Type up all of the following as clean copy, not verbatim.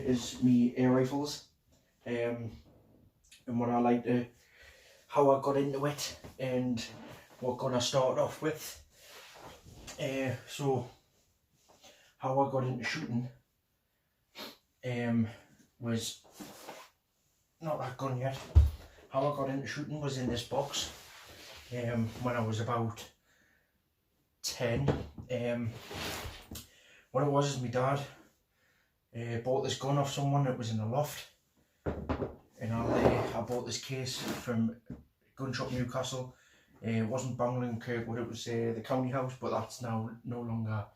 Is me air rifles, and what I like to, how I got into it, and what gun I started off with. So how I got into shooting was not that gun yet. How I got into shooting was in this box when I was about 10. What it was is my dad bought this gun off someone that was in a loft, and I bought this case from Gun Shop Newcastle. It wasn't Bangling Kirkwood, it was the county house, but that's now no longer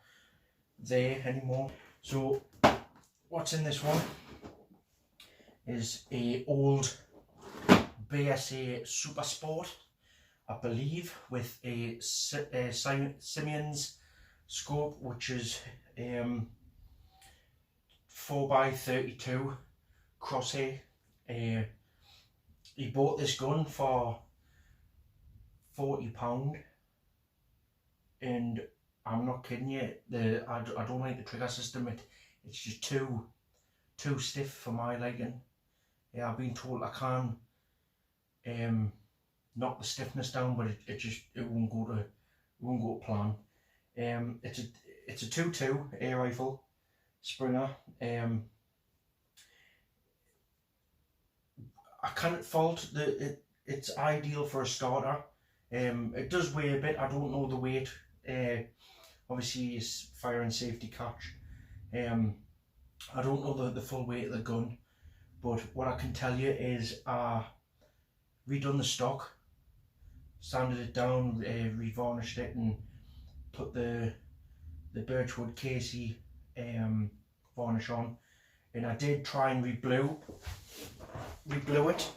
there anymore. So what's in this one is a old BSA Supersport, I believe, with a Simmons scope, which is 4x32 crosshair. He bought this gun for £40, and I'm not kidding you. I don't like the trigger system. It's just too stiff for my liking. Yeah, I've been told I can knock the stiffness down, but it won't go to plan. It's a 2.2 air rifle Springer. I can't fault it's ideal for a starter. It does weigh a bit. I don't know the weight. Obviously it's fire and safety catch. I don't know the full weight of the gun, but what I can tell you is redone the stock, sanded it down, revarnished it, and put the birchwood casey varnish on. And I did try and re-blue it,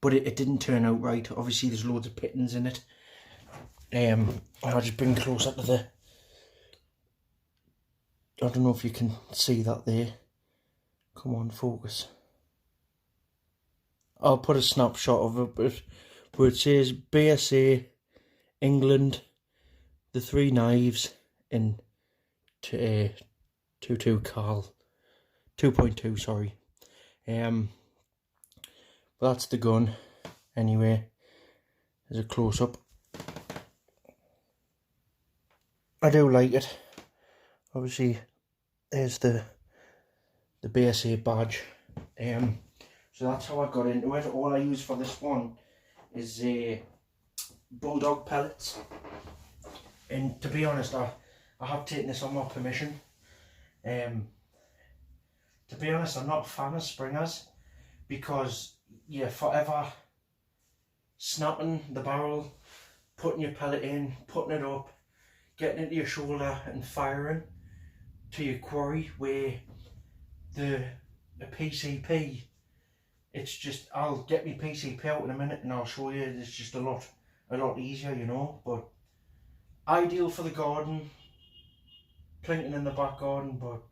but it didn't turn out right. Obviously there's loads of pittings in it. I'll just bring closer to the, I don't know if you can see that there. Come on, focus. I'll put a snapshot of it, but it says BSA England, the 3 knives, in 2.2 Carl, 2.2, sorry. But that's the gun. Anyway, there's a close up. I do like it. Obviously, there's the BSA badge. So that's how I got into it. All I use for this one is bulldog pellets. And to be honest, I have taken this on my permission. To be honest, I'm not a fan of Springers, because you're forever snapping the barrel, putting your pellet in, putting it up, getting into your shoulder and firing to your quarry, where the PCP, it's just, I'll get my PCP out in a minute and I'll show you, it's just a lot easier, you know. But ideal for the garden, plinking in the back garden, but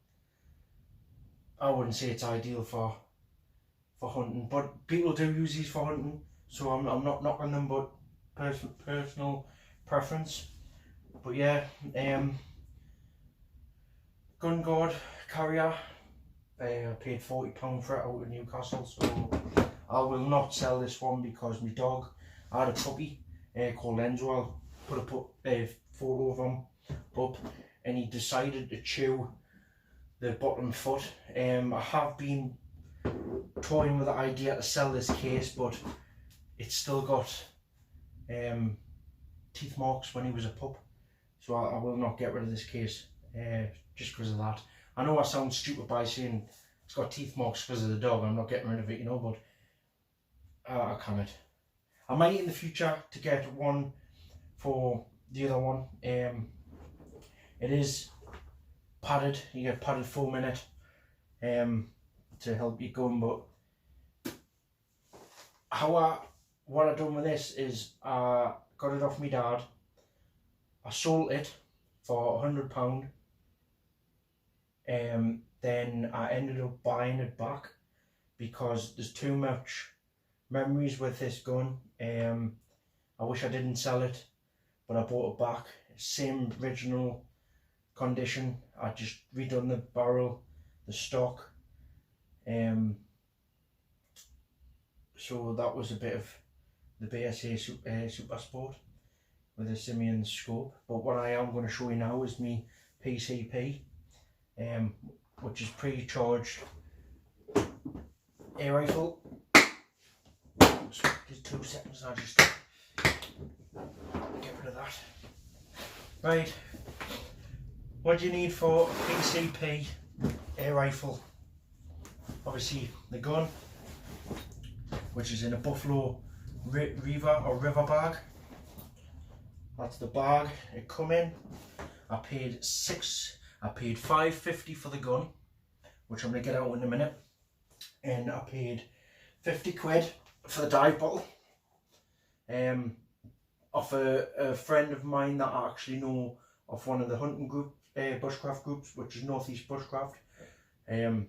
I wouldn't say it's ideal for hunting. But people do use these for hunting, so I'm not knocking them, but personal preference. But yeah, gun guard carrier. I paid £40 for it out of Newcastle, so I will not sell this one, because my dog, I had a puppy called Enzo. I'll put a photo of him up, and he decided to chew the bottom foot. I have been toying with the idea to sell this case, but it's still got teeth marks when he was a pup, so I will not get rid of this case just because of that. I know I sound stupid by saying it's got teeth marks because of the dog. I'm not getting rid of it, you know, but I can't. I might in the future to get one for the other one. It is padded. You get padded 4 minute to help you gun. But what I done with this is I got it off my dad. I sold it for £100. Then I ended up buying it back because there's too much memories with this gun. I wish I didn't sell it, but I bought it back. Same original condition. I just redone the barrel, the stock. So that was a bit of the BSA Super Sport with a Simeon scope. But what I am going to show you now is my PCP, which is pre-charged air rifle. So just 2 seconds, I'll just get rid of that. Right, what do you need for a PCP air rifle? Obviously the gun, which is in a Buffalo river bag. That's the bag it come in. I paid $5.50 for the gun, which I'm going to get out in a minute, and I paid 50 quid for the dive bottle, off a friend of mine that I actually know of one of the hunting group, bushcraft groups, which is Northeast Bushcraft. I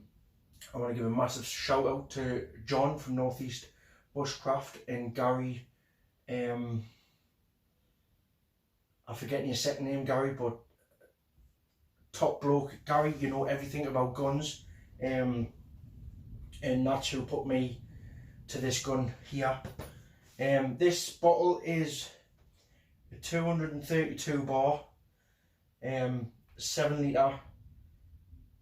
want to give a massive shout out to John from Northeast Bushcraft and Gary. I'm forgetting your second name, Gary, but top bloke. Gary, you know everything about guns, and that's who put me to this gun here. This bottle is a 232 bar, 7 litre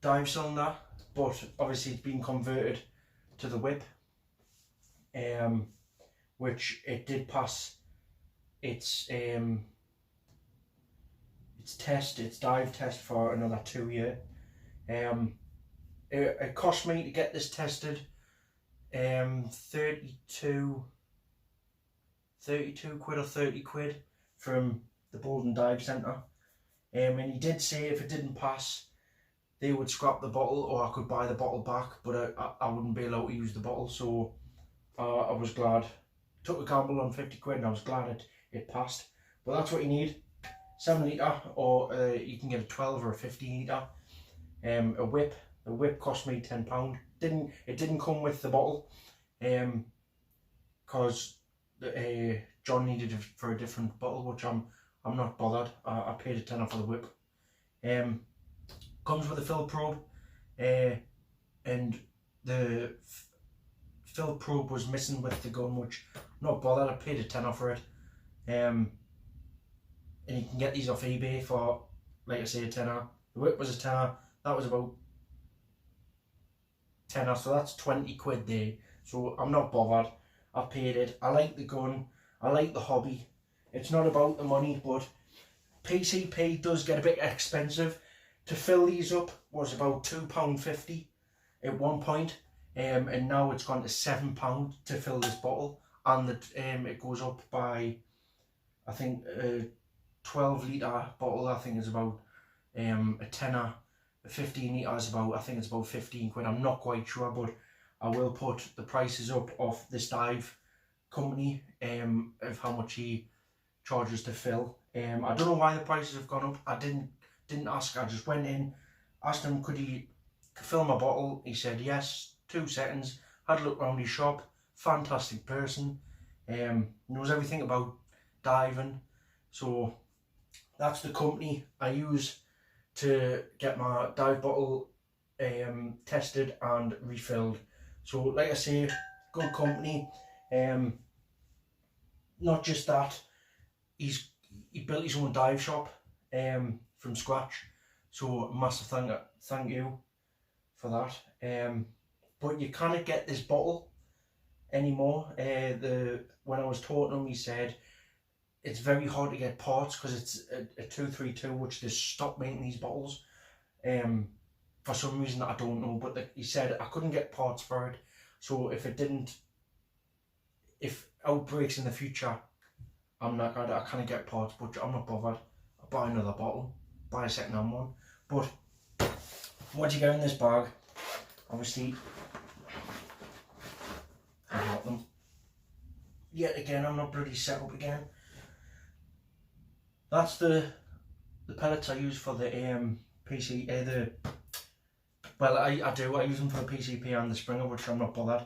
dive cylinder, but obviously it's been converted to the whip, which it did pass its dive test for another 2 years. It cost me to get this tested 32 quid or 30 quid from the Bolton Dive Centre, and he did say if it didn't pass they would scrap the bottle, or I could buy the bottle back, but I wouldn't be allowed to use the bottle. So I was glad, took a gamble on 50 quid, and I was glad it passed. But that's what you need: 7 litre, or you can get a 12 or a 15 litre. A whip. The whip cost me £10. It didn't come with the bottle, because John needed it for a different bottle, which I'm not bothered. I paid a tenner for the whip. Comes with a fill probe, and the fill probe was missing with the gun, which I'm not bothered. I paid a tenner for it. And you can get these off eBay for, like I say, a tenner. The whip was a tenner. That was about tenner, so that's 20 quid there. So I'm not bothered. I paid it. I like the gun. I like the hobby. It's not about the money, but PCP does get a bit expensive. To fill these up was about £2.50 at one point, and now it's gone to £7 to fill this bottle, and it goes up by, I think, a 12 litre bottle I think is about a tenner. 15 litres about, I think it's about 15 quid. I'm not quite sure, but I will put the prices up of this dive company, of how much he charges to fill. I don't know why the prices have gone up. I didn't ask. I just went in, asked him could he fill my bottle. He said yes. 2 seconds. Had a look around his shop. Fantastic person. Knows everything about diving. So that's the company I use to get my dive bottle tested and refilled. So like I say, good company. Not just that, he built his own dive shop from scratch, so massive thank you for that. But you can't get this bottle anymore. When I was talking to him, he said it's very hard to get parts because it's a 232, which they stopped making these bottles for some reason that I don't know, but he said I couldn't get parts for it. So if outbreaks in the future, I can't get parts, but I'm not bothered. I'll buy another bottle, buy a second hand one. But what do you get in this bag? Obviously, I got them. Yet again, I'm not bloody set up again. That's the pellets I use for the PC. I use them for the PCP and the Springer, which I'm not bothered.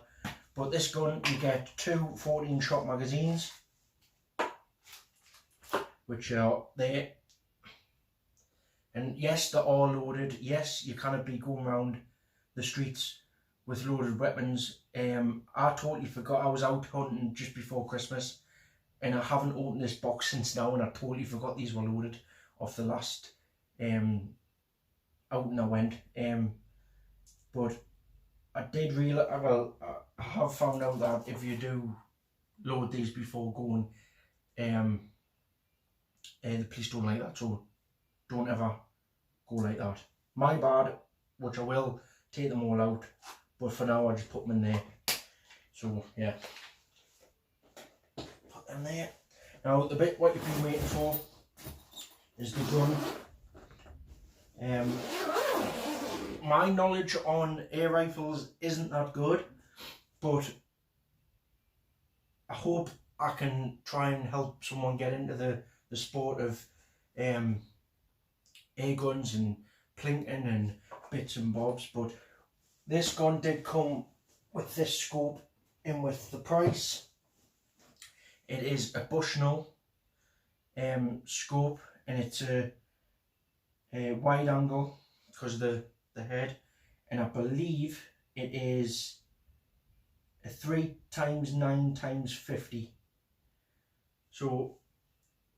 But this gun, you get 2 14-shot magazines, which are there. And yes, they're all loaded. Yes, you cannot be going around the streets with loaded weapons. I totally forgot. I was out hunting just before Christmas, and I haven't opened this box since now, and I totally forgot these were loaded off the last outing I went. But I did realise, well, I have found out that if you do load these before going, the police don't like that, so don't ever go like that. My bad, which I will take them all out, but for now I just put them in there. So yeah, put them there. Now the bit what you've been waiting for is the gun. My knowledge on air rifles isn't that good, but I hope I can try and help someone get into the sport of air guns and plinking and bits and bobs. But this gun did come with this scope in with the price. It is a Bushnell scope, and it's a wide angle because of the head, and I believe it is a 3x9x50. So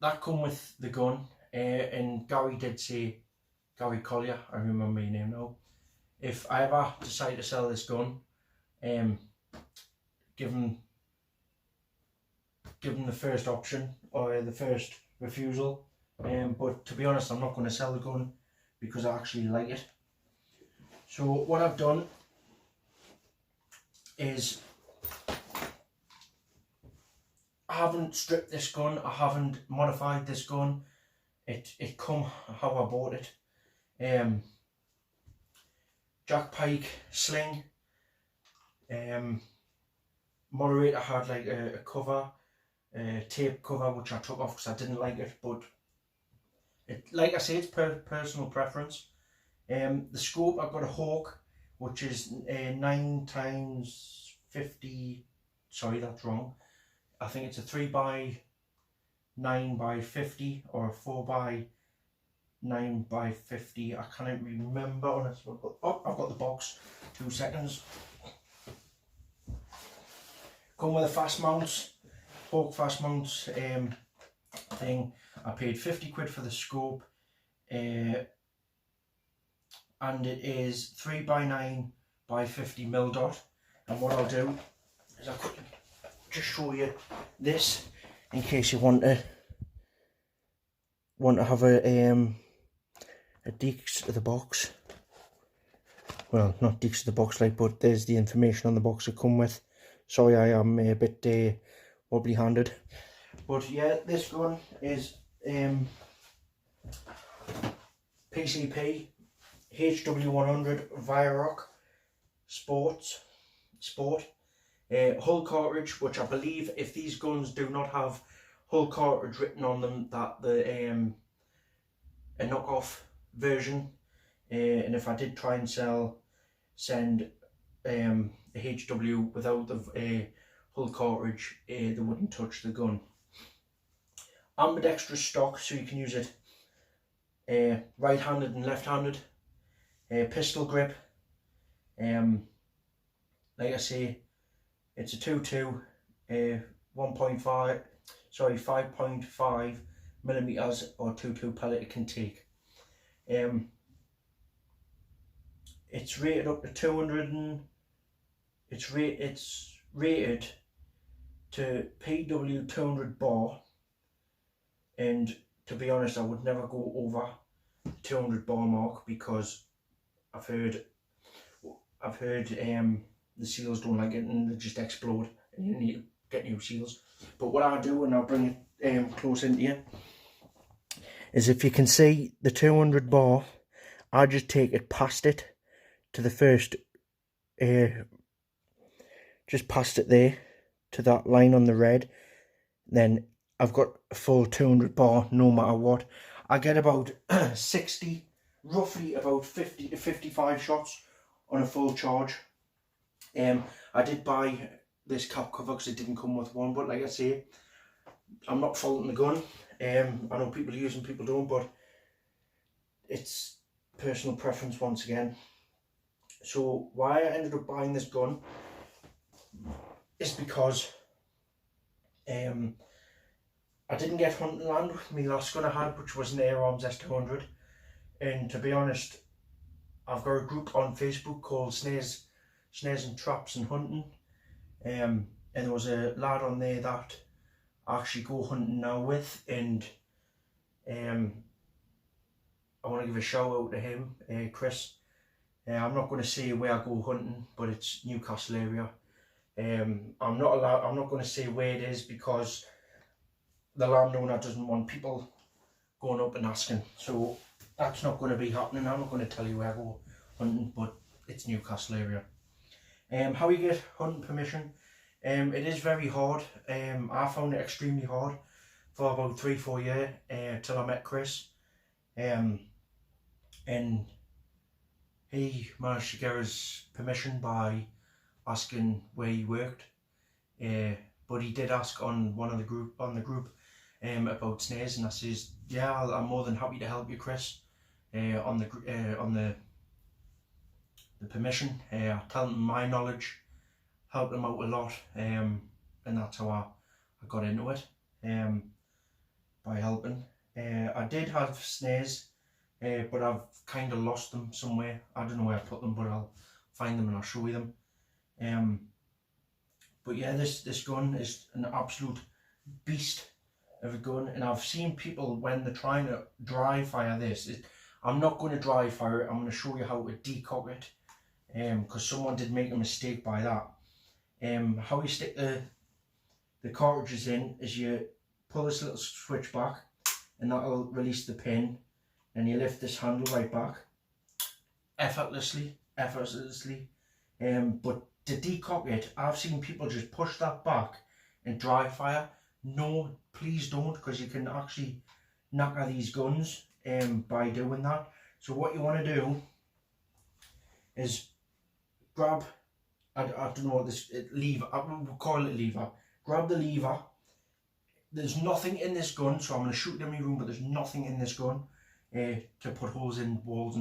that come with the gun, and Gary did say, Gary Collier, I remember your name now, if I ever decide to sell this gun, give him the first option or the first refusal. But to be honest, I'm not going to sell the gun because I actually like it. So what I've done is I haven't stripped this gun, I haven't modified this gun. It come how I bought it. Jack Pike sling. Moderator had like a cover, tape cover, which I took off because I didn't like it, but like I say, it's personal preference. The scope, I've got a Hawk, which is 9x50. Sorry, that's wrong. I think it's a 3x9x50 or a 4x9x50. I can't remember honestly. Oh, I've got the box. 2 seconds. Come with a fast mounts, Hawk fast mounts thing. I paid 50 quid for the scope, and it is 3x9x50 mil dot. And what I'll do is I'll quickly just show you this in case you want to have a deeks of the box. Well, not deeks of the box like, but there's the information on the box it come with. Sorry, I am a bit wobbly handed, but yeah, this gun is PCP hw100 Viroc Sport hull cartridge, which I believe if these guns do not have hull cartridge written on them, that the a knockoff version, and if I did try and send a HW without the hull cartridge, they wouldn't touch the gun. Ambidextrous stock, so you can use it right-handed and left-handed. Pistol grip, like I say, it's a 2.2, 5.5 millimeters or 2.2 pellet it can take. It's rated up to 200 and it's rated to PW 200 bar, and to be honest, I would never go over the 200 bar mark because I've heard the seals don't like it and they just explode and you need to get new seals. But what I do, and I'll bring it close into you, is if you can see the 200 bar, I just take it past it to the first, just past it there to that line on the red, then I've got a full 200 bar no matter what. I get about 60, roughly about 50 to 55 shots on a full charge. I did buy this cap cover because it didn't come with one, but like I say, I'm not faulting the gun. I know people use them, people don't, but it's personal preference once again. So why I ended up buying this gun is because I didn't get hunting land with my last gun I had, which was an Air Arms S200, and to be honest, I've got a group on Facebook called Snares and Traps and Hunting, and there was a lad on there that I actually go hunting now with, and I want to give a shout out to him, Chris. I'm not going to say where I go hunting, but it's Newcastle area. I'm not going to say where it is because the landowner doesn't want people going up and asking. So that's not going to be happening. I'm not going to tell you where I go hunting, but it's Newcastle area. How you get hunting permission? It is very hard. I found it extremely hard for about 3-4 years till I met Chris. And he managed to get his permission by asking where he worked. But he did ask on the group about snares, and I says, yeah, I'm more than happy to help you, Chris, on the permission. I tell him my knowledge, helped him out a lot, and that's how I got into it, by helping. I did have snares, but I've kind of lost them somewhere. I don't know where I put them, but I'll find them and I'll show you them. But yeah, this gun is an absolute beast of a gun, and I've seen people when they're trying to dry fire this. I'm not going to dry fire it. I'm going to show you how to decock it, because someone did make a mistake by that. How you stick the cartridges in is you pull this little switch back, and that'll release the pin, and you lift this handle right back effortlessly. But to decock it, I've seen people just push that back and dry fire. No, please don't, because you can actually knock out these guns by doing that. So what you want to do is grab, I don't know what this lever, we'll call it lever. Grab the lever. There's nothing in this gun, so I'm going to shoot it in my room, but there's nothing in this gun to put holes in walls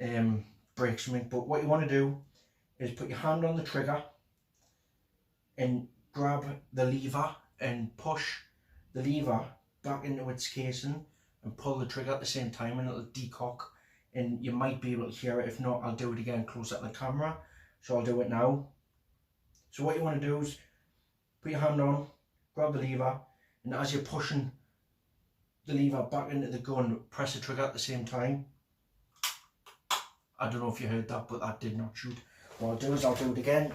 and break something. But what you want to do is put your hand on the trigger and grab the lever and push the lever back into its casing and pull the trigger at the same time, and it'll decock, and you might be able to hear it. If not, I'll do it again close up the camera, so I'll do it now. So what you want to do is put your hand on, grab the lever, and as you're pushing the lever back into the gun, press the trigger at the same time. I don't know if you heard that, but that did not shoot. What I'll do is I'll do it again.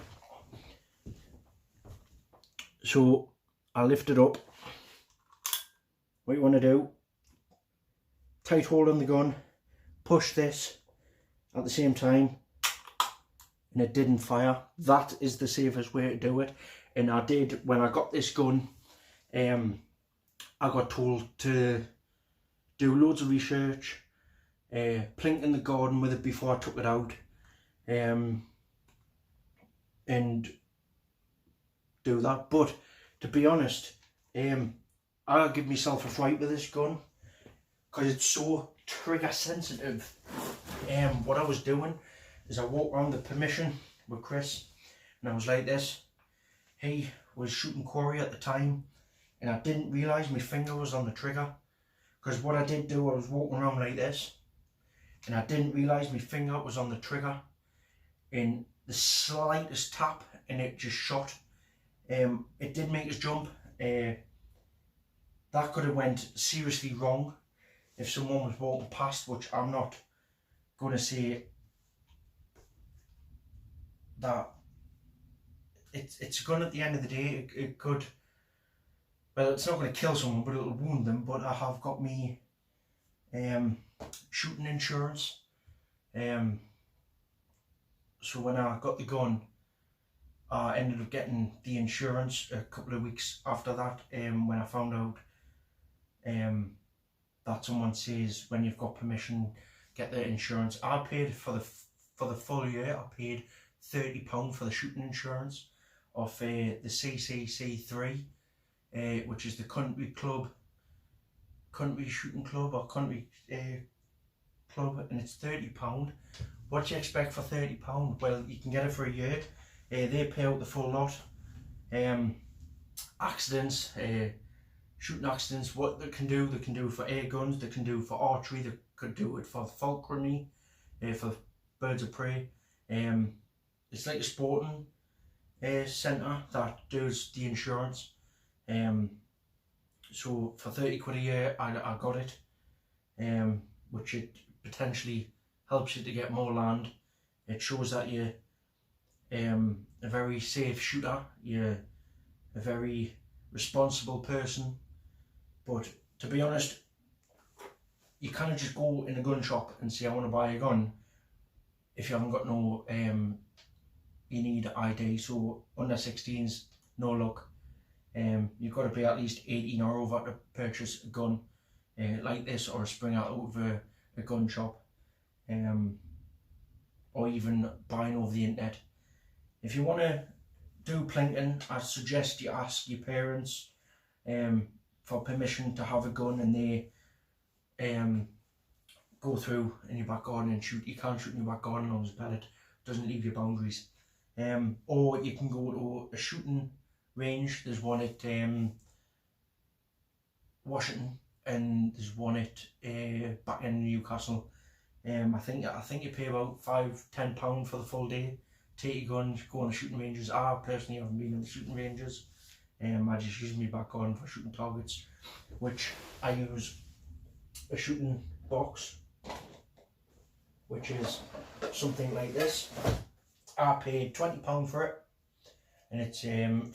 So I'll lift it up. What you want to do, tight hold on the gun, push this at the same time, and it didn't fire. That is the safest way to do it. And I did, when I got this gun, I got told to do loads of research, plink in the garden with it before I took it out, and do that. But to be honest, I'll give myself a fright with this gun because it's so trigger sensitive. What I was doing is I walked around the permission with Chris, and I was like this. He was shooting quarry at the time, and I didn't realise my finger was on the trigger, because what I did do, I was walking around like this, and I didn't realise my finger was on the trigger, and the slightest tap and it just shot. It did make us jump. That could have went seriously wrong if someone was walking past, which I'm not going to say that it's a gun. At the end of the day, it could, well, it's not going to kill someone, but it'll wound them. But I have got me shooting insurance, so when I got the gun, I ended up getting the insurance a couple of weeks after that, when I found out that someone says when you've got permission, get the insurance. I paid for the full year. I paid £30 for the shooting insurance of the CCC3, which is the country shooting club, or country club and it's £30. What do you expect for £30? Well, you can get it for a year. They pay out the full lot. Accidents, shooting accidents, what they can do for air guns, they can do for archery, they could do it for falconry, for birds of prey. It's like a sporting centre that does the insurance. So for 30 quid a year, I got it, which it potentially helps you to get more land. It shows that you're a very safe shooter, you're a very responsible person. But to be honest, you can't just go in a gun shop and say I want to buy a gun if you haven't got no, you need ID. So under 16s, no luck. You've got to be at least 18 or over to purchase a gun like this, or a spring out of a gun shop, or even buying over the internet. If you want to do plinking, I suggest you ask your parents for permission to have a gun, and they go through in your back garden and shoot. You can't shoot in your back garden as a pellet, doesn't leave your boundaries. Or you can go to a shooting range. There's one at Washington, and there's one at back in Newcastle. I think you pay about £5–10 for the full day. Take your guns, go on the shooting ranges. I personally haven't been on the shooting ranges. I just use my back garden for shooting targets, which I use a shooting box, which is something like this. I paid £20 for it, and it's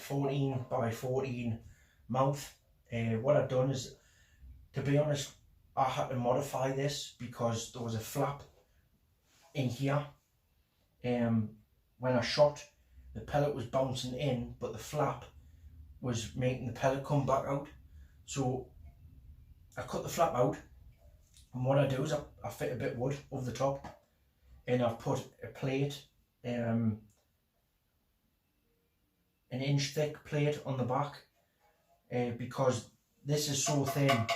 14 by 14 mouth. What I've done is, to be honest, I had to modify this because there was a flap in here. When I shot, the pellet was bouncing in, but the flap was making the pellet come back out. So I cut the flap out, and what I do is I fit a bit of wood over the top, and I've put a plate, an inch thick plate on the back, because this is so thin,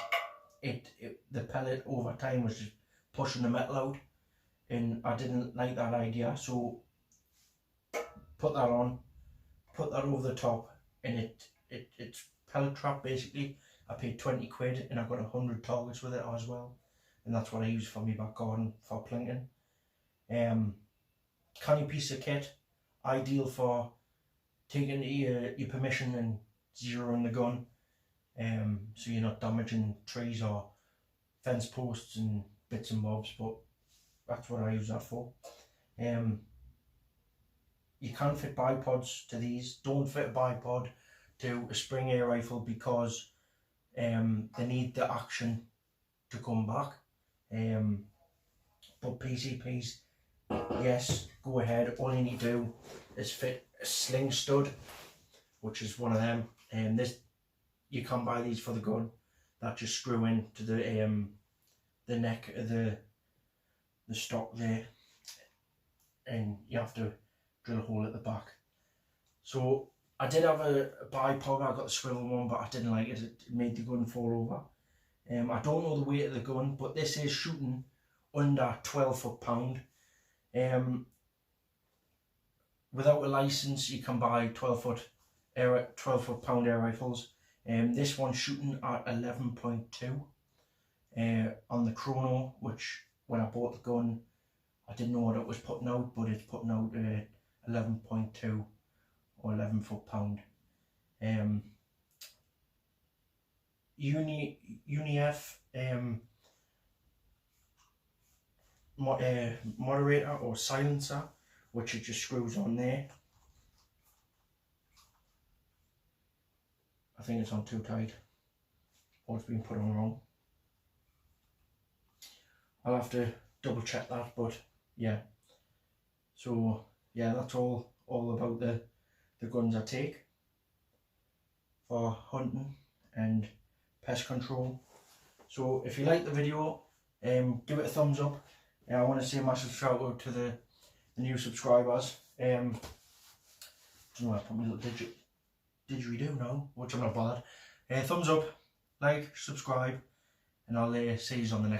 the pellet over time was just pushing the metal out, and I didn't like that idea. So put that on, put that over the top, and it's pellet trap basically. I paid 20 quid and I got 100 targets with it as well, and that's what I use for my back garden for plinking. Canny piece of kit, ideal for taking your permission and zeroing the gun, so you're not damaging trees or fence posts and bits and bobs, but that's what I use that for. You can fit bipods to these. Don't fit a bipod to a spring air rifle because they need the action to come back. But PCPs, yes, go ahead. All you need to do is fit a sling stud, which is one of them. And this, you can buy these for the gun that just screw in to the neck of the stock there, and you have to drill a hole at the back. So I did have a bipod. I got the swivel one, but I didn't like it. It made the gun fall over. I don't know the weight of the gun, but this is shooting under 12 foot-pound. Without a license, you can buy 12 foot-pound air rifles. This one's shooting at 11.2 on the chrono, which when I bought the gun, I didn't know what it was putting out, but it's putting out 11.2 or 11 foot-pound. UniF moderator or silencer, which it just screws on there. I think it's on too tight, or it's been put on wrong. I'll have to double check that, but yeah. So yeah, that's all about the guns I take for hunting and pest control. So if you like the video, give it a thumbs up. I want to say a massive shout out to the new subscribers. I don't know, I put my little didgeridoo now, which I'm not bothered. Thumbs up, like, subscribe, and I'll see you on the next